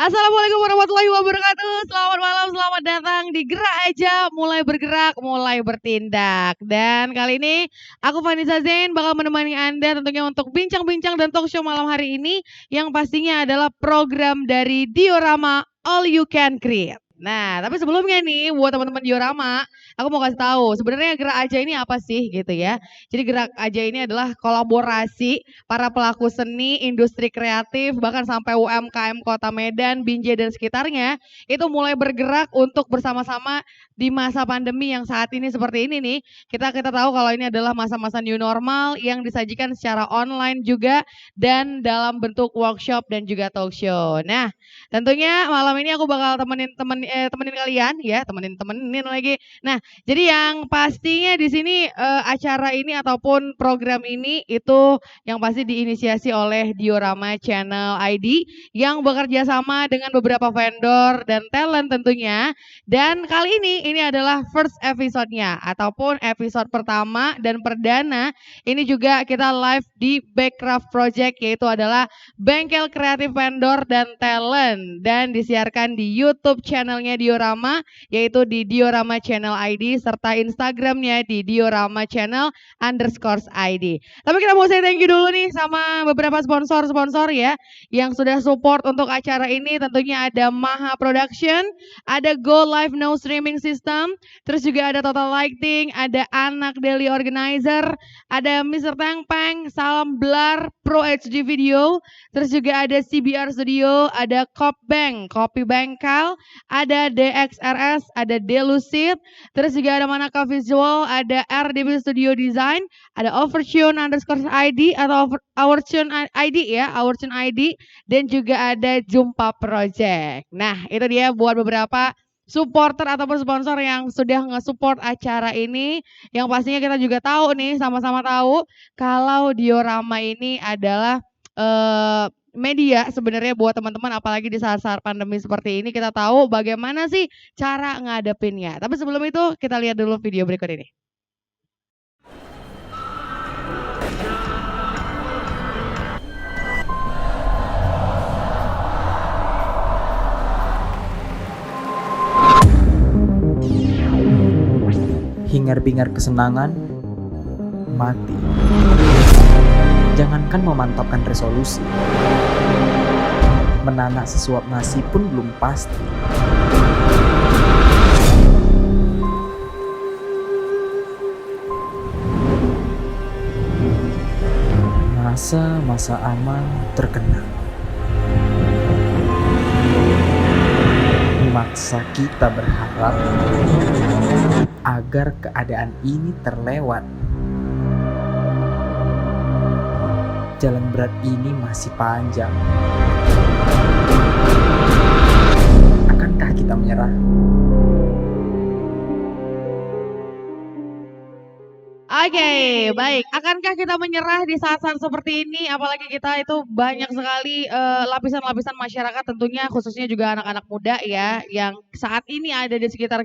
Assalamualaikum warahmatullahi wabarakatuh. Selamat malam, selamat datang di Gerak Aja, mulai bergerak, mulai bertindak. Dan kali ini aku Vanessa Zain bakal menemani Anda tentunya untuk bincang-bincang dan talk show malam hari ini yang pastinya adalah program dari Diorama All You Can Create. Nah, tapi sebelumnya nih buat teman-teman Diorama, aku mau kasih tahu sebenarnya Gerak Aja ini apa sih gitu ya. Jadi Gerak Aja ini adalah kolaborasi para pelaku seni, industri kreatif, bahkan sampai UMKM Kota Medan, Binjai dan sekitarnya itu mulai bergerak untuk bersama-sama di masa pandemi yang saat ini seperti ini nih. Kita tahu kalau ini adalah masa-masa new normal yang disajikan secara online juga dan dalam bentuk workshop dan juga talk show. Nah, tentunya malam ini aku bakal temenin kalian ya, temenin lagi. Nah, jadi yang pastinya di sini acara ini ataupun program ini itu yang pasti diinisiasi oleh Diorama Channel ID yang bekerja sama dengan beberapa vendor dan talent tentunya. Dan kali ini adalah first episode-nya ataupun episode pertama dan perdana. Ini juga kita live di Backcraft Project yaitu adalah bengkel kreatif vendor dan talent dan disiarkan di YouTube channelnya Diorama yaitu di Diorama Channel ID serta Instagramnya di Diorama Channel _ID. Tapi kita mau say thank you dulu nih sama beberapa sponsor-sponsor ya yang sudah support untuk acara ini. Tentunya ada Maha Production, ada Go Live No Streaming System, terus juga ada Total Lighting, ada Anak Daily Organizer, ada Mr. Tang Peng, Salam Blar, Pro HD Video, terus juga ada CBR Studio, ada Kopbank, Kopi Bengkal, ada DXRS, ada Delucid, terus juga ada Manaka Visual, ada RDB Studio Design, ada Overtune_ID atau Overtune ID ya, Overtune ID, dan juga ada Jumpa Project. Nah, itu dia buat beberapa supporter ataupun sponsor yang sudah nge-support acara ini. Yang pastinya kita juga tahu nih, sama-sama tahu kalau Diorama ini adalah media sebenarnya buat teman-teman apalagi di saat-saat pandemi seperti ini kita tahu bagaimana sih cara ngadepinnya. Tapi sebelum itu kita lihat dulu video berikut ini. Hingar-bingar kesenangan mati. Jangankan memantapkan resolusi, menanak sesuap nasi pun belum pasti. Masa-masa aman terkenang memaksa kita berharap agar keadaan ini terlewat. Jalan berat ini masih panjang. Akankah kita menyerah? Oke, baik. Akankah kita menyerah di saat-saat seperti ini? Apalagi kita itu banyak sekali lapisan-lapisan masyarakat tentunya khususnya juga anak-anak muda ya yang saat ini ada di sekitar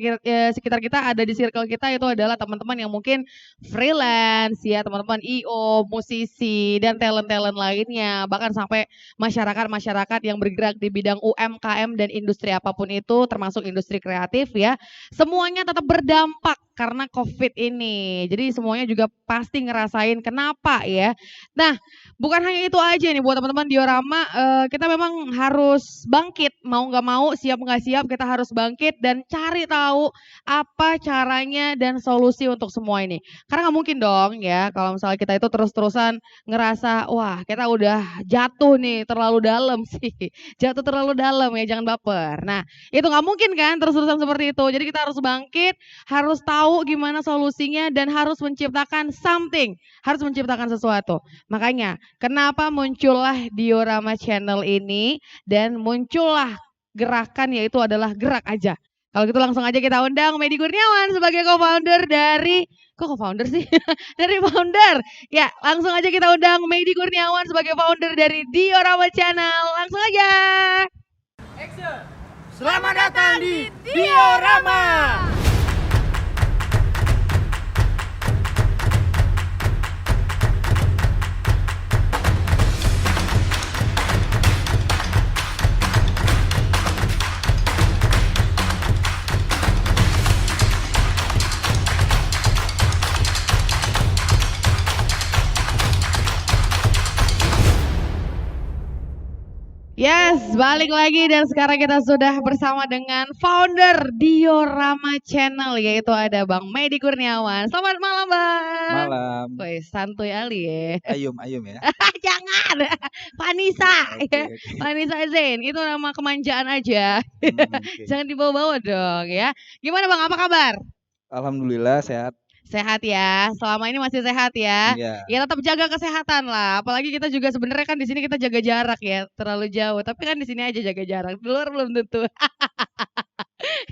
kita, ada di circle kita itu adalah teman-teman yang mungkin freelance ya, teman-teman IO, musisi dan talent-talent lainnya, bahkan sampai masyarakat-masyarakat yang bergerak di bidang UMKM dan industri apapun itu termasuk industri kreatif ya. Semuanya tetap berdampak karena COVID ini. Jadi semuanya juga pasti ngerasain kenapa ya. Nah, bukan hanya itu aja nih buat teman-teman Diorama, kita memang harus bangkit, mau nggak mau, siap nggak siap kita harus bangkit dan cari tahu apa caranya dan solusi untuk semua ini. Karena nggak mungkin dong ya kalau misalnya kita itu terus-terusan ngerasa, wah kita udah jatuh nih terlalu dalam sih. Jatuh terlalu dalam ya, jangan baper. Nah, itu nggak mungkin kan terus-terusan seperti itu. Jadi kita harus bangkit, harus tahu gimana solusinya dan harus menciptakan something, harus menciptakan sesuatu. Makanya kenapa muncullah Diorama Channel ini dan muncullah gerakan yaitu adalah Gerak Aja. Kalau gitu langsung aja kita undang Medi Kurniawan sebagai co-founder dari, kok co-founder sih? Dari founder. Ya, langsung aja kita undang Medi Kurniawan sebagai founder dari Diorama Channel. Langsung aja. Action. Selamat datang di Diorama. Yes, balik lagi dan sekarang kita sudah bersama dengan founder Diorama Channel yaitu ada Bang Medi Kurniawan. Selamat malam Bang. Malam. Woi, santuy ali ya. Ayum ya. Jangan. Vanessa ya. Oke. Vanessa Zain, itu nama kemanjaan aja. Oke. Jangan dibawa-bawa dong ya. Gimana Bang, apa kabar? Alhamdulillah sehat. Sehat ya, selama ini masih sehat ya. Iya. Ya tetap jaga kesehatan lah. Apalagi kita juga sebenarnya kan di sini kita jaga jarak ya, terlalu jauh. Tapi kan di sini aja jaga jarak, di luar belum tentu.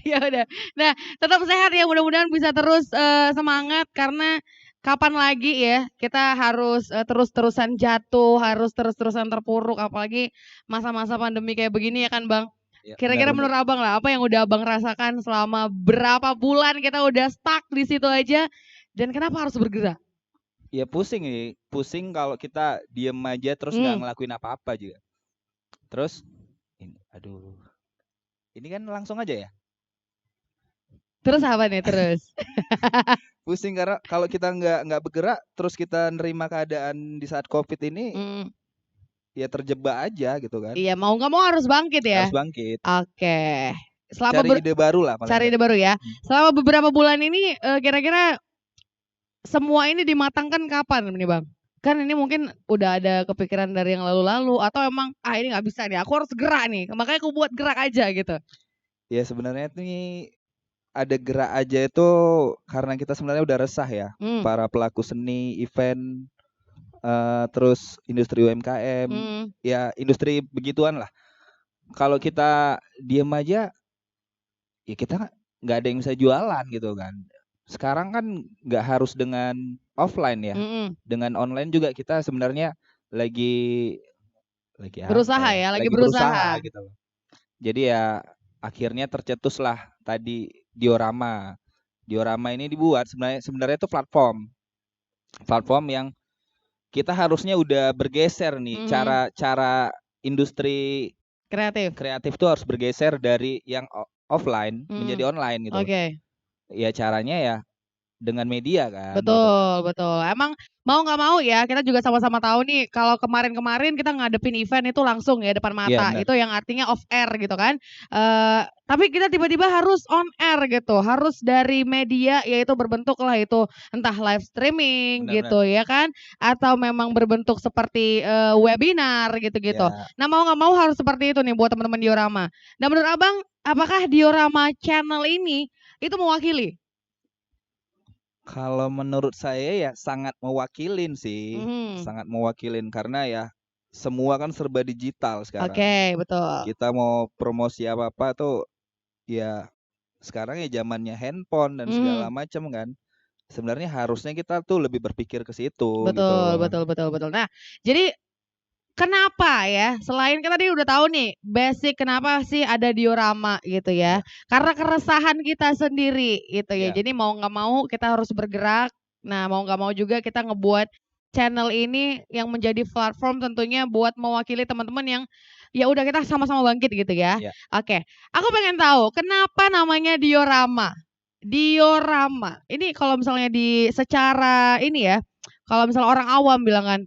Ya udah. Nah, tetap sehat ya. Mudah-mudahan bisa terus semangat karena kapan lagi ya kita harus terus-terusan jatuh, harus terus-terusan terpuruk. Apalagi masa-masa pandemi kayak begini ya kan Bang. Ya, Kira-kira benar, menurut Abang lah, apa yang udah Abang rasakan selama berapa bulan kita udah stuck di situ aja dan kenapa harus bergerak? ya pusing nih. Pusing kalau kita diem aja terus nggak Hmm. ngelakuin apa-apa juga. Terus ini aduh. Ini kan langsung aja ya. Terus apa nih terus? Pusing karena kalau kita nggak bergerak terus kita nerima keadaan di saat Covid ini Hmm. ya terjebak aja gitu kan. Iya, mau nggak mau harus bangkit ya. Harus bangkit. Oke. Selama Cari ide baru lah paling cari ide nggak. baru ya. Selama beberapa bulan ini kira-kira semua ini dimatangkan kapan nih Bang? Kan ini mungkin udah ada kepikiran dari yang lalu-lalu atau emang ini nggak bisa nih, aku harus gerak nih. Makanya aku buat gerak aja gitu. Ya sebenarnya nih ada gerak aja itu karena kita sebenarnya udah resah ya. Hmm. Para pelaku seni, event, terus industri UMKM, Hmm. ya industri begituan lah. Kalau kita diem aja, ya kita nggak ada yang bisa jualan gitu kan. Sekarang kan nggak harus dengan offline ya, Mm-mm. dengan online juga kita sebenarnya lagi apa Berusaha ya, lagi berusaha berusaha. gitu loh. Jadi ya akhirnya tercetuslah tadi Diorama. Diorama ini dibuat sebenarnya itu platform yang kita harusnya udah bergeser nih cara industri Kreatif. tuh harus bergeser dari yang offline menjadi online gitu. Oke. Ya caranya ya dengan media kan. Betul. Emang mau nggak mau ya, kita juga sama-sama tahu nih kalau kemarin-kemarin kita ngadepin event itu langsung ya depan Iya, mata. benar. Itu yang artinya off air gitu kan. Tapi kita tiba-tiba harus on air gitu. Harus dari media yaitu berbentuk lah itu entah live streaming Benar, gitu ya kan atau memang berbentuk seperti webinar gitu-gitu. Ya, Nah, mau nggak mau harus seperti itu nih buat teman-teman Diorama. Dan menurut Abang, apakah Diorama Channel ini itu mewakili? kalau menurut saya ya sangat mewakilin sih. Sangat mewakilin karena ya semua kan serba digital sekarang. Oke, betul. Kita mau promosi apa-apa tuh ya sekarang ya zamannya handphone dan segala macam kan. Sebenarnya harusnya kita tuh lebih berpikir ke situ gitu loh. Betul. Nah, jadi kenapa ya? Selain kan tadi udah tahu nih basic kenapa sih ada diorama gitu ya? Karena keresahan kita sendiri gitu ya. Ya. Jadi mau nggak mau kita harus bergerak. Nah, mau nggak mau juga kita ngebuat channel ini yang menjadi platform tentunya buat mewakili teman-teman yang ya udah kita sama-sama bangkit gitu ya. Ya. Oke, aku pengen tahu kenapa namanya diorama. Diorama. Ini kalau misalnya secara ini ya, kalau misalnya orang awam bilang kan,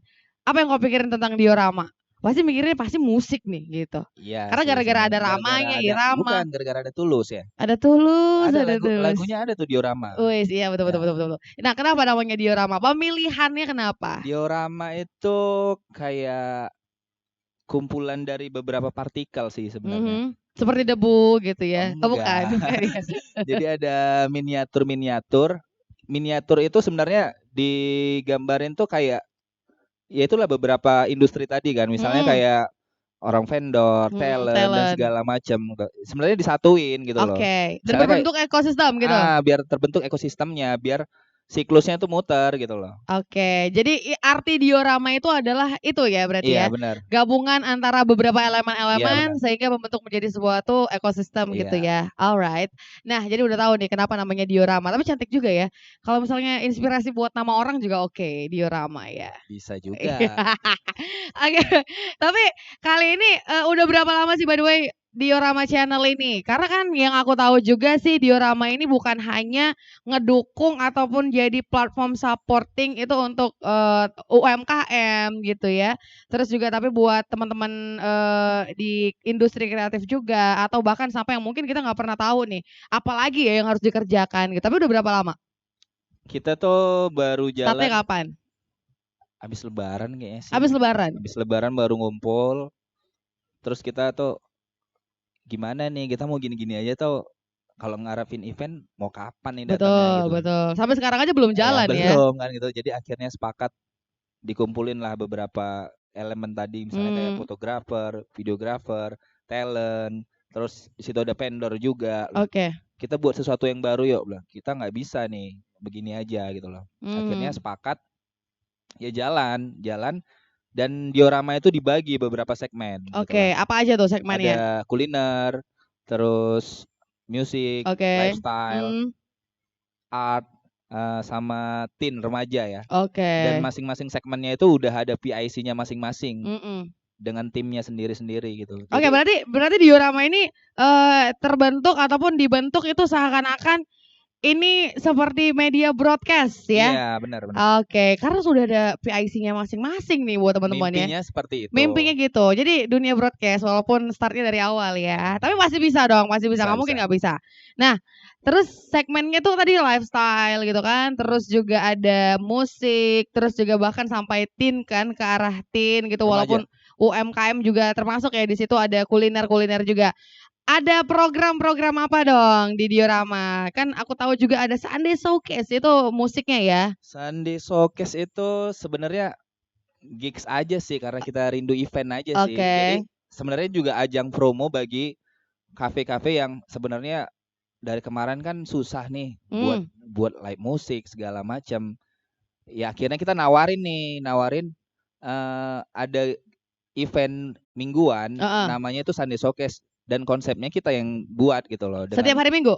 apa yang kau pikirin tentang diorama? Pasti mikirnya pasti musik nih gitu. Iya. Karena gara-gara ada ramanya, irama. Bukan gara-gara ada Tulus ya. Ada Tulus, Ada Tulus. lagunya ada tuh Diorama. Wih, iya betul. Nah, kenapa namanya diorama? Pemilihannya kenapa? Diorama itu kayak kumpulan dari beberapa partikel sih sebenarnya. Seperti debu gitu ya. Oh, bukan. Jadi ada miniatur. Miniatur itu sebenarnya digambarin tuh kayak ya itulah beberapa industri tadi kan. Misalnya kayak orang vendor, talent dan segala macam. Sebenarnya disatuin gitu loh. Oke. Dan berbentuk ekosistem gitu. Biar terbentuk ekosistemnya, biar siklusnya tuh muter gitu loh. Oke, jadi arti diorama itu adalah itu ya berarti ya. Iya, benar. Gabungan antara beberapa elemen-elemen Iya, sehingga membentuk menjadi sebuah tuh ekosistem gitu ya. Alright. Nah, jadi udah tahu nih kenapa namanya diorama. Tapi cantik juga ya. Kalau misalnya inspirasi buat nama orang juga oke, diorama ya. Bisa juga. Oke. Tapi kali ini udah berapa lama sih by the way Diorama Channel ini? Karena kan yang aku tahu juga sih Diorama ini bukan hanya ngedukung ataupun jadi platform supporting itu untuk UMKM gitu ya. Terus juga tapi buat teman-teman di industri kreatif juga atau bahkan sampai yang mungkin kita nggak pernah tahu nih, apalagi ya yang harus dikerjakan gitu. Tapi udah berapa lama? Kita tuh baru Startnya jalan kapan? habis Lebaran kayaknya sih. Habis Lebaran. Habis Lebaran baru ngumpul. Terus kita tuh gimana nih? Kita mau gini-gini aja tuh. Kalau ngarepin event mau kapan nih datangnya Betul, gitu. betul. Sampai sekarang aja belum Ya, jalan ya. belum kan gitu. Jadi akhirnya sepakat dikumpulin lah beberapa elemen tadi, misalnya kayak fotografer, videografer, talent, terus di situ ada vendor juga. Oke. Kita buat sesuatu yang baru yuk, bilang. Kita nggak bisa nih begini aja gitu loh. Akhirnya sepakat ya jalan dan diorama itu dibagi beberapa segmen. gitu Oke, lah. apa aja tuh segmennya? Ada kuliner, terus musik, Oke. lifestyle, art, sama teen remaja ya. Oke. Dan masing-masing segmennya itu udah ada PIC-nya masing-masing Mm-mm. dengan timnya sendiri-sendiri gitu. Oke, Jadi berarti diorama ini terbentuk ataupun dibentuk itu seakan-akan ini seperti media broadcast ya. iya benar. Oke, karena sudah ada PIC-nya masing-masing nih buat teman-teman ya. Mimpinya seperti itu. Mimpinya gitu. Jadi dunia broadcast walaupun startnya dari awal ya. Tapi masih bisa dong, masih bisa. Nggak mungkin nggak bisa. Nah, terus segmennya tuh tadi lifestyle gitu kan. Terus juga ada musik, terus juga bahkan sampai teen kan ke arah teen gitu. Remaja. Walaupun UMKM juga termasuk ya di situ ada kuliner-kuliner juga. Ada program-program apa dong di diorama? Kan aku tahu juga ada Sunday Showcase itu musiknya ya. Sunday Showcase itu sebenarnya gigs aja sih karena kita rindu event aja sih. Oke. Jadi sebenarnya juga ajang promo bagi kafe-kafe yang sebenarnya dari kemarin kan susah nih buat live musik segala macam. Ya akhirnya kita nawarin ada event mingguan namanya itu Sunday Showcase dan konsepnya kita yang buat gitu loh. Setiap hari Minggu?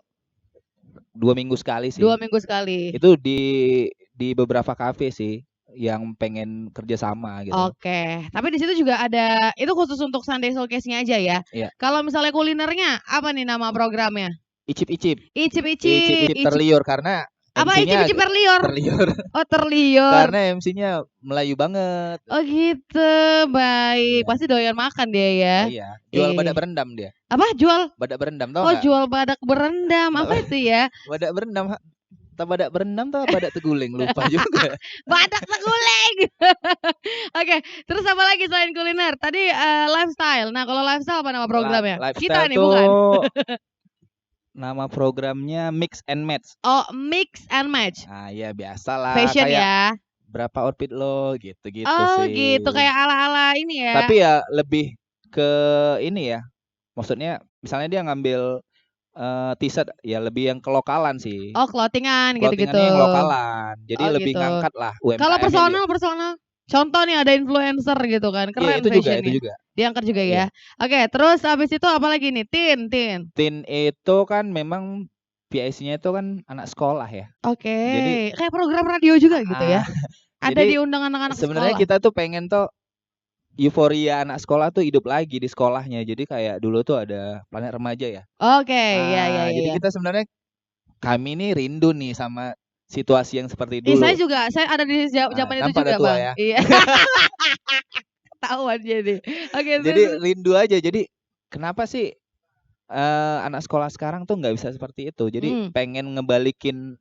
2 minggu sekali sih. 2 minggu sekali. Itu di beberapa kafe sih yang pengen kerjasama gitu. Oke, tapi di situ juga ada itu khusus untuk Sunday Showcase-nya aja ya. Iya. Kalau misalnya kulinernya apa nih nama programnya? Icip-icip. Icip-icip. Terliur karena Apa MC-nya icip-icip terliur? terliur. Oh, terliur. Karena MC-nya Melayu banget. Oh gitu, baik. Iya. Pasti doyan makan dia ya. Iya, jual badak berendam dia. Apa? Jual? Badak berendam tau Oh, nggak? jual badak berendam. Apa itu ya? Badak berendam. Badak berendam atau badak teguling lupa juga. Badak teguling. Oke, terus apa lagi selain kuliner? Tadi lifestyle. Nah, kalau lifestyle apa nama programnya? Kita nih bukan? Nama programnya Mix and Match. Oh, Mix and Match. Nah, ya biasalah. Fashion kayak ya. Berapa outfit lo gitu-gitu Oh, sih. gitu kayak ala-ala ini ya. Tapi ya lebih ke ini ya. Maksudnya misalnya dia ngambil t-shirt ya lebih yang kelokalan sih. Oh, clothingan gitu-gitu. Clothingannya yang lokalan. Jadi lebih gitu. ngangkat lah UMKM. Kalau personal. Contoh nih ada influencer gitu kan. Keren itu fashionnya. juga. Diangkat juga ya. Oke, terus habis itu apa lagi nih? Teen. Teen itu kan memang PIC-nya itu kan anak sekolah ya. Oke. Jadi kayak program radio juga gitu ya. Ada jadi diundang anak-anak sekolah. Sebenarnya kita tuh pengen tuh euforia anak sekolah tuh hidup lagi di sekolahnya. Jadi kayak dulu tuh ada Planet Remaja ya. Oke, ya. Jadi kita sebenarnya kami nih rindu nih sama situasi yang seperti dulu. Saya ada di zaman itu juga, tua Bang. Ya? Iya. Ketahuan jadi. Oke, jadi rindu aja. Jadi kenapa sih anak sekolah sekarang tuh nggak bisa seperti itu? Jadi pengen ngebalikin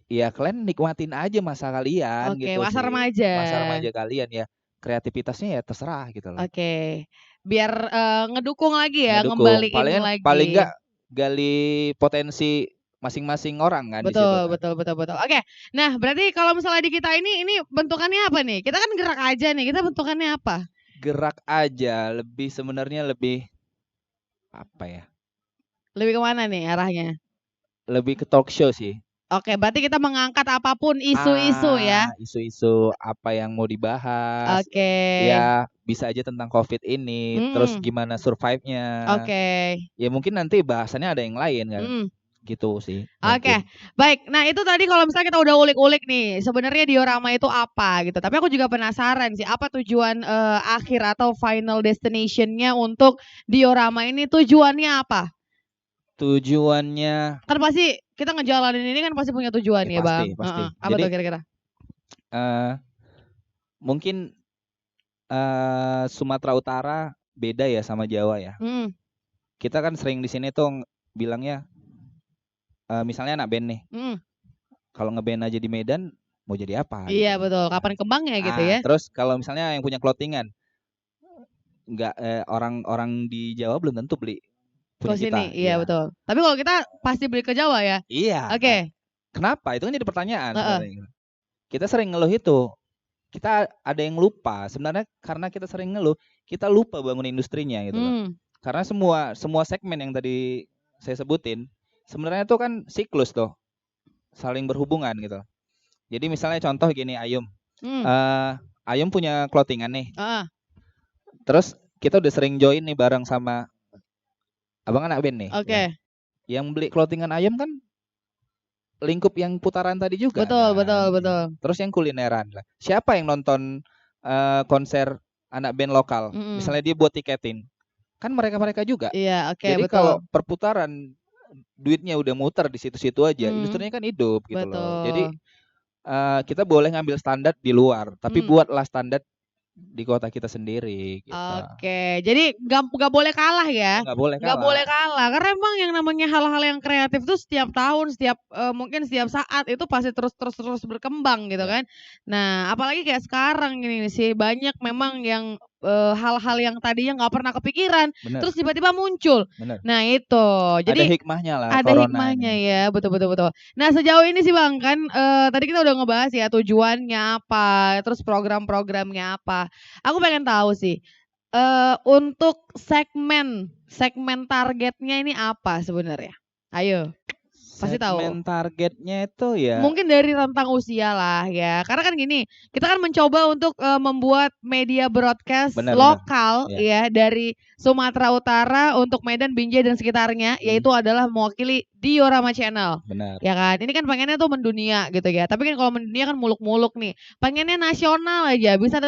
ya kalian nikmatin aja masa kalian gitu. Masa remaja. Masa remaja kalian ya. Kreativitasnya ya terserah gitu loh. Oke. Biar ngedukung lagi ya, ngembalikin lagi. Paling enggak gali potensi masing-masing orang kan di situ. Betul. Oke. Nah, berarti kalau misalnya di kita ini bentukannya apa nih? Kita kan gerak aja nih. Kita bentukannya apa? Gerak aja, sebenarnya lebih apa ya? Lebih kemana nih arahnya? Lebih ke talk show sih. Oke, berarti kita mengangkat apapun isu-isu ya. Isu-isu apa yang mau dibahas. Oke. Ya, bisa aja tentang COVID ini, terus gimana survive-nya. Oke. Ya mungkin nanti bahasannya ada yang lain kan. gitu sih Oke, mungkin. baik. Nah itu tadi kalau misalnya kita udah ulik-ulik nih, sebenarnya diorama itu apa gitu. Tapi aku juga penasaran sih, apa tujuan akhir atau final destination-nya untuk diorama ini tujuannya apa? Tujuannya Kan pasti kita ngejalanin ini kan pasti punya tujuan ya pasti Bang. pasti. Heeh. Apa Jadi tuh kira-kira? eh, mungkin Sumatera Utara beda ya sama Jawa ya. Hmm, Kita kan sering di sini tuh bilangnya misalnya anak band nih, hmm. kalau ngeband aja di Medan mau jadi apa Iya gitu. betul. Kapan kembangnya gitu Ah, ya? terus kalau misalnya yang punya clothingan, nggak orang-orang di Jawa belum tentu beli Ke punya sini, kita, iya iya. betul. Tapi kalau kita pasti beli ke Jawa ya. Iya, Oke. kenapa? Itu kan jadi pertanyaan Heeh. sebenarnya. Kita sering ngeluh itu, kita ada yang lupa. Sebenarnya karena kita sering ngeluh, kita lupa bangun industrinya gitu loh. Hmm. Karena semua segmen yang tadi saya sebutin, sebenarnya itu kan siklus tuh, saling berhubungan gitu. Jadi misalnya contoh gini, Ayum. Hmm. Ayum punya clothingan nih. Heeh. Terus kita udah sering join nih bareng sama abang anak band nih. Oke. Ya. Yang beli clothingan Ayum kan lingkup yang putaran tadi juga Betul, kan. betul, Ya. betul. Terus yang kulineran lah. Siapa yang nonton konser anak band lokal? Mm-mm. Misalnya dia buat tiketin, kan mereka-mereka juga. Iya, oke, Jadi betul. kalau perputaran duitnya udah muter di situ-situ aja, Hmm, industrinya kan hidup gitu loh. Jadi betul. kita boleh ngambil standar di luar, tapi Hmm. buatlah standar di kota kita sendiri gitu. Oke, jadi nggak boleh kalah ya, Nggak boleh nggak boleh kalah. kalah karena emang yang namanya hal-hal yang kreatif tuh setiap tahun, mungkin setiap saat itu pasti terus berkembang gitu Ya, kan. Nah, apalagi kayak sekarang ini sih banyak memang yang hal-hal yang tadinya nggak pernah kepikiran, bener, terus tiba-tiba muncul. bener. Nah itu, Ada jadi hikmahnya lah ada corona hikmahnya ini. ya, betul betul betul. Nah, sejauh ini sih Bang kan tadi kita udah ngebahas ya tujuannya apa, terus program-programnya apa. Aku pengen tahu sih untuk segmen targetnya ini apa sebenarnya? Ayo, pasti tahu. Segmen targetnya itu ya Mungkin dari rentang usia lah ya. Karena kan gini, kita kan mencoba untuk membuat media broadcast benar-benar. lokal Ya, ya dari Sumatera Utara untuk Medan, Binjai dan sekitarnya, yaitu adalah mewakili Diorama Channel. benar. Ya kan? Ini kan pengennya tuh mendunia gitu ya. Tapi kan kalau mendunia kan muluk-muluk nih. Pengennya nasional aja, bisa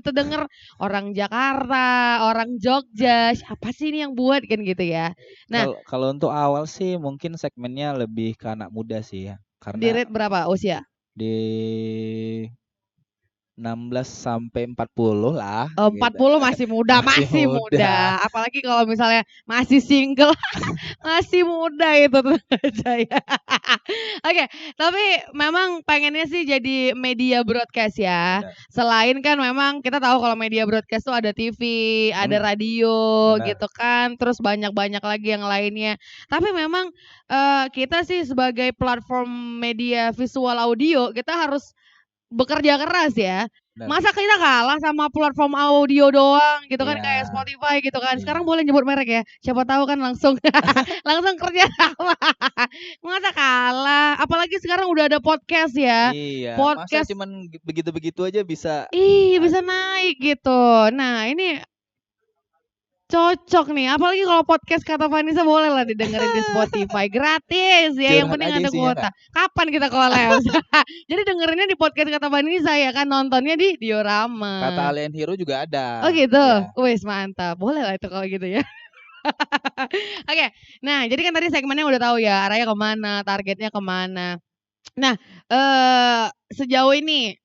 terdengar orang Jakarta, orang Jogja, siapa sih ini yang buat kan gitu ya. Nah, Kalau untuk awal sih mungkin segmennya lebih ke anak muda sih ya. di Karena rate berapa usia? di 16 sampai 40 lah Oh, gitu. 40 masih muda, Masih masih muda. muda. Apalagi kalau misalnya masih single, masih muda itu tenang aja ya. Oke, tapi memang pengennya sih jadi media broadcast ya. Benar. Selain kan memang kita tahu kalau media broadcast tuh ada TV, ada radio Benar. gitu kan, terus banyak-banyak lagi yang lainnya. Tapi memang kita sih sebagai platform media visual audio, kita harus bekerja keras ya. Benar. Masa kita kalah sama platform audio doang gitu kan kayak Iya. Spotify gitu kan. Sekarang Iya. boleh nyebut merek ya. Siapa tahu kan langsung langsung kerja sama. Masa kalah? Apalagi sekarang udah ada podcast ya. Iya, masa Podcast cuman begitu-begitu aja bisa bisa naik gitu. Nah, ini cocok nih, apalagi kalau podcast kata Vanessa boleh lah didengerin di Spotify, gratis ya, yang curhat penting aja ada isinya kuota. Kak. Kapan kita collab? Jadi dengerinnya di podcast kata Vanessa ya kan, nontonnya di Kata Diorama. Alien Hero juga Oh ada. gitu? Iya. Wis mantap, boleh lah itu kalau gitu ya. Oke, nah jadi kan tadi segmennya udah tahu ya, arahnya kemana, targetnya kemana. Nah, sejauh ini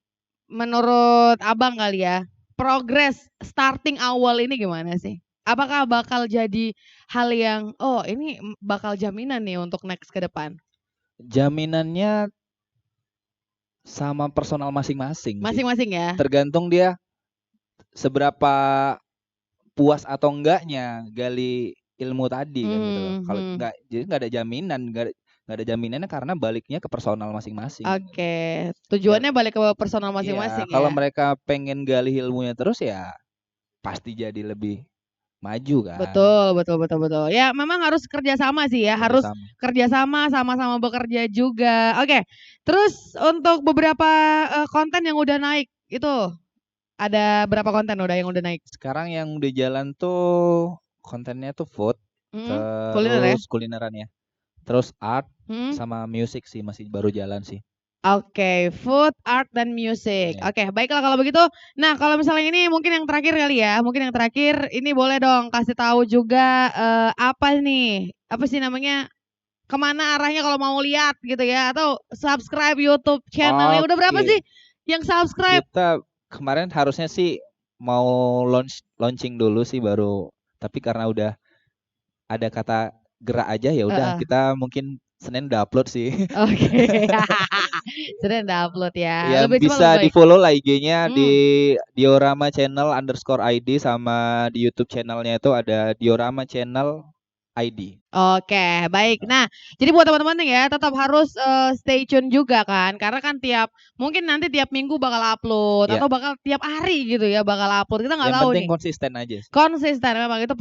menurut Abang kali ya, progres starting awal ini gimana sih? Apakah bakal jadi hal yang, oh ini bakal jaminan nih untuk next ke depan? Jaminannya sama personal masing-masing sih. Masing-masing ya? Tergantung dia seberapa puas atau enggaknya gali ilmu tadi kan gitu loh. Kalau Mhm. enggak, jadi enggak ada jaminan, enggak ada jaminannya karena baliknya ke personal masing-masing. Oke, Ya, tujuannya balik ke personal iya, masing-masing kalau ya? mereka pengen gali ilmunya terus ya pasti jadi lebih maju kan. Betul betul betul betul. Ya memang harus kerjasama sih ya, harus Kerjasama. kerjasama, sama-sama bekerja juga. Oke, terus untuk beberapa konten yang udah naik itu ada berapa konten yang udah naik? Sekarang yang udah jalan tuh kontennya tuh food, Kuliner ya? terus kulineran ya. terus art Hmm? sama music sih masih baru jalan sih. Oke, food, art, dan music. Iya. Oke, baiklah kalau begitu. Nah, kalau misalnya ini mungkin yang terakhir kali ya. Mungkin yang terakhir ini boleh dong kasih tahu juga apa nih? Apa sih namanya? Kemana arahnya kalau mau lihat gitu ya? Atau subscribe YouTube channelnya. Udah berapa Oke. sih yang subscribe? Kita kemarin harusnya sih mau launching dulu sih baru, tapi karena udah ada kata gerak aja ya udah Heeh. kita mungkin Senin udah upload sih. Oke. Sudah udah upload ya. Ya Lebih cepat bisa lebih baik. di-follow lah IG-nya di Hmm. Diorama Channel _ID sama di YouTube channelnya itu ada Diorama Channel ID. Oke, baik. Nah, jadi buat teman-teman nih ya, tetap harus stay tune juga kan, karena kan mungkin nanti tiap minggu bakal upload Ya, atau bakal tiap hari gitu ya bakal upload. Kita nggak yang tahu penting nih. konsisten aja sih. Konsisten memang itu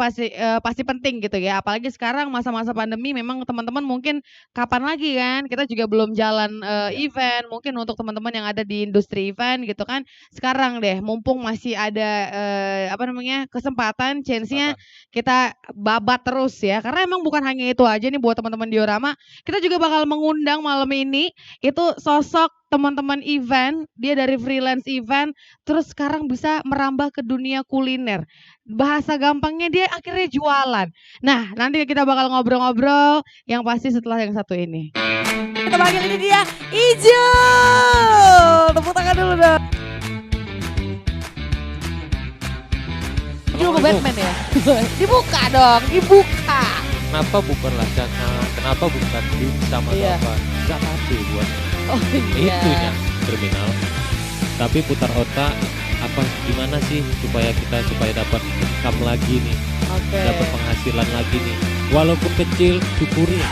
pasti penting gitu ya. Apalagi sekarang masa-masa pandemi memang teman-teman mungkin kapan lagi kan kita juga belum jalan Ya, event. Mungkin untuk teman-teman yang ada di industri event gitu kan. Sekarang deh mumpung masih ada apa namanya? Kesempatan, chance-nya kesempatan. kita babat terus ya. Karena emang bukan hanya itu aja nih buat teman-teman diorama. Kita juga bakal mengundang malam ini itu sosok teman-teman event, dia dari freelance event terus sekarang bisa merambah ke dunia kuliner. Bahasa gampangnya dia akhirnya jualan. Nah, nanti kita bakal ngobrol-ngobrol yang pasti setelah yang satu ini. Kita panggil ini dia Ijul. Tepuk tangan dulu dong. Ijul ke Batman ya? Dibuka dong, dibuka. Kenapa bukan Dim sama Iya. Nova? Gak pasti buat Oh iya. itunya terminal. Tapi putar otak gimana sih supaya dapat income lagi nih, Oke. dapat penghasilan lagi nih. Walaupun kecil, syukuri.